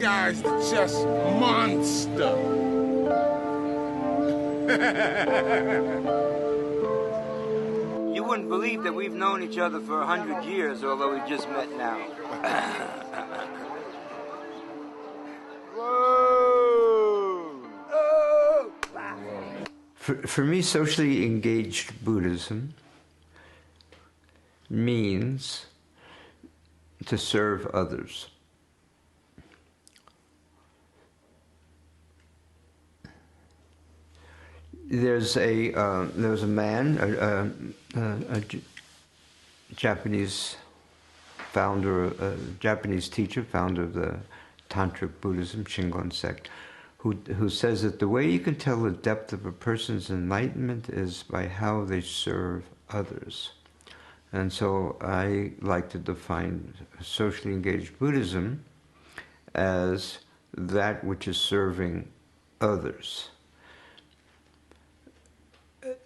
guy's just monster. You wouldn't believe that we've known each other for 100 years, although we just met now. For me, socially engaged Buddhism means to serve others. There's a man, a Japanese founder, a Japanese teacher, founder of the Tantric Buddhism, Shingon sect, who says that the way you can tell the depth of a person's enlightenment is by how they serve others. And so I like to define socially engaged Buddhism as that which is serving others.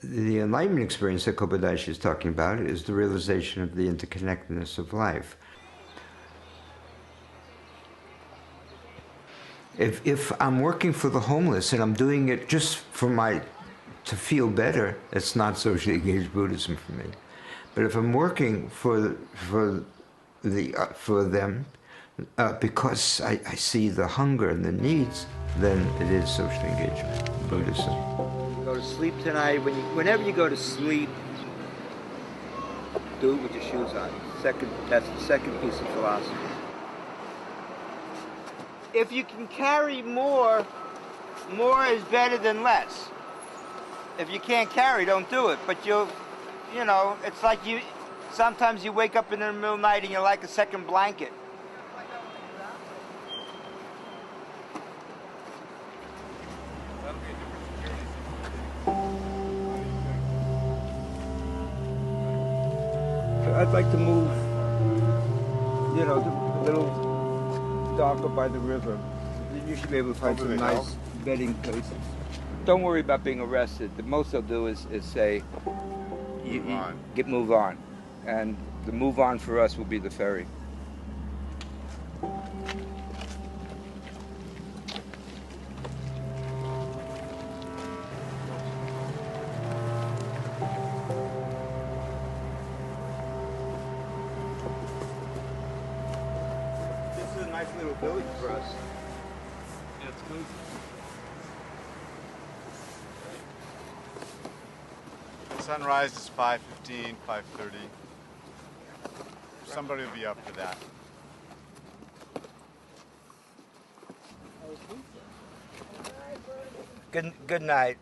The enlightenment experience that Kobayashi is talking about is the realization of the interconnectedness of life. If I'm working for the homeless and I'm doing it just to feel better, it's not socially engaged Buddhism for me. But if I'm working for them because I see the hunger and the needs, then it is socially engaged Buddhism. Go to sleep tonight. Whenever you go to sleep, do it with your shoes on. That's the second piece of philosophy. If you can carry more is better than less. If you can't carry, don't do it. But you know, it's like sometimes you wake up in the middle of the night and you're like a second blanket. I'd like to move, you know, a little darker by the river. You should be able to find some nice bedding places. Don't worry about being arrested. The most they'll do is say, move on. And the move on for us will be the ferry. Little village for us. Yeah, it's cozy. Sunrise is 5:15, 5:30. Somebody will be up for that. Good night.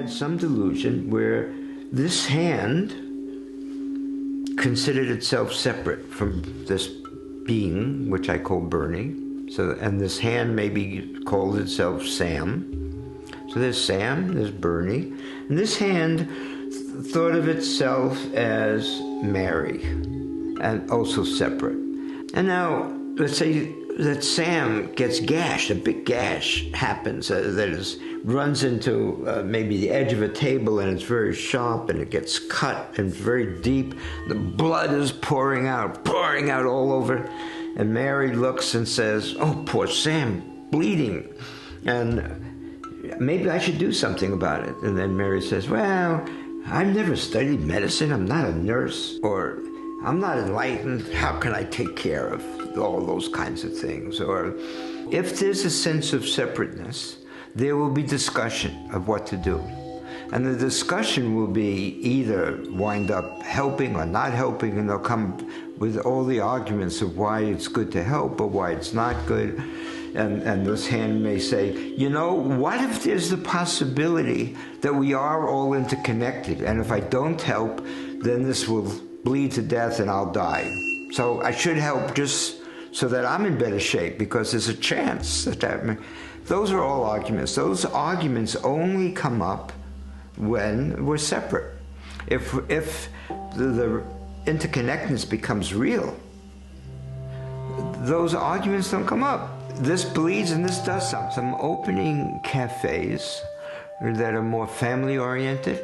Some delusion where this hand considered itself separate from this being, which I call Bernie. And this hand maybe called itself Sam. So there's Sam, there's Bernie, and this hand thought of itself as Mary, and also separate. And now, let's say that Sam gets gashed, a big gash happens runs into maybe the edge of a table, and it's very sharp, and it gets cut and very deep. The blood is pouring out all over. And Mary looks and says, "Oh, poor Sam, bleeding. And maybe I should do something about it." And then Mary says, "Well, I've never studied medicine. I'm not a nurse, or I'm not enlightened. How can I take care of all those kinds of things?" Or if there's a sense of separateness, there will be discussion of what to do. And the discussion will be either wind up helping or not helping, and they'll come with all the arguments of why it's good to help or why it's not good. And this hand may say, you know, what if there's the possibility that we are all interconnected, and if I don't help, then this will bleed to death and I'll die. So I should help just so that I'm in better shape, because there's a chance that those are all arguments. Those arguments only come up when we're separate. If the interconnectedness becomes real, those arguments don't come up. this bleeds and this does something. I'm opening cafes that are more family-oriented,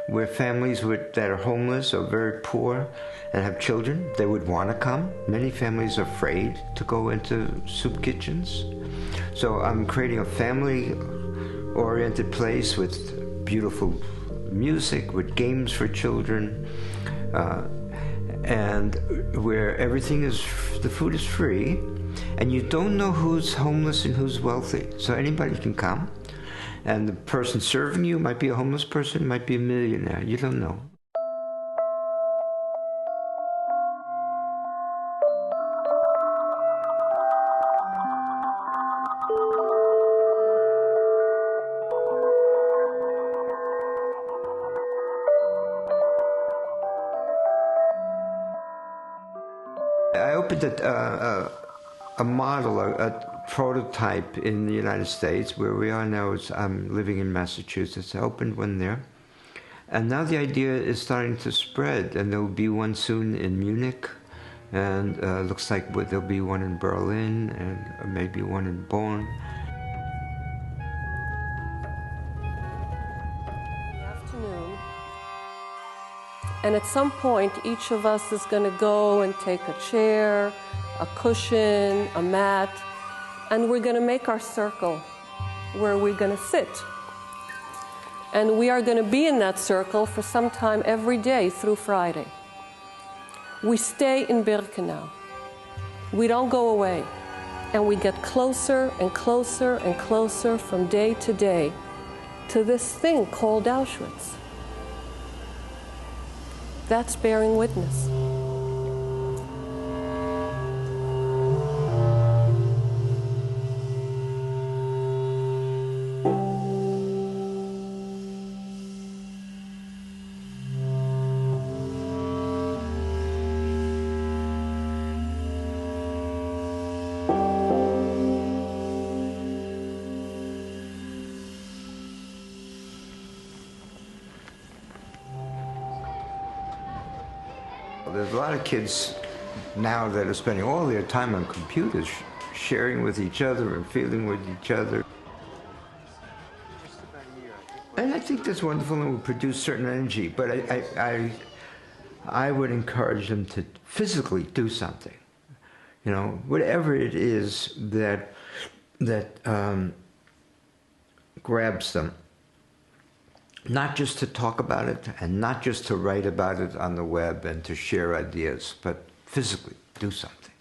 where families that are homeless or very poor and have children, they would want to come. Many families are afraid to go into soup kitchens. So I'm creating a family-oriented place with beautiful music, with games for children, and where everything is, the food is free, and you don't know who's homeless and who's wealthy. So anybody can come, and the person serving you might be a homeless person, might be a millionaire, you don't know. I opened a model, a prototype in the United States. Where we are now is I'm living in Massachusetts. I opened one there. And now the idea is starting to spread, and there'll be one soon in Munich, and looks like there'll be one in Berlin, and maybe one in Bonn. Afternoon. And at some point, each of us is going to go and take a chair, a cushion, a mat, and we're going to make our circle where we're going to sit. And we are going to be in that circle for some time every day through Friday. We stay in Birkenau. We don't go away. And we get closer and closer and closer from day to day to this thing called Auschwitz. That's bearing witness. There's a lot of kids now that are spending all their time on computers, sharing with each other and feeling with each other. And I think that's wonderful and will produce certain energy, but I would encourage them to physically do something. You know, whatever it is that grabs them. Not just to talk about it, and not just to write about it on the web and to share ideas, but physically do something.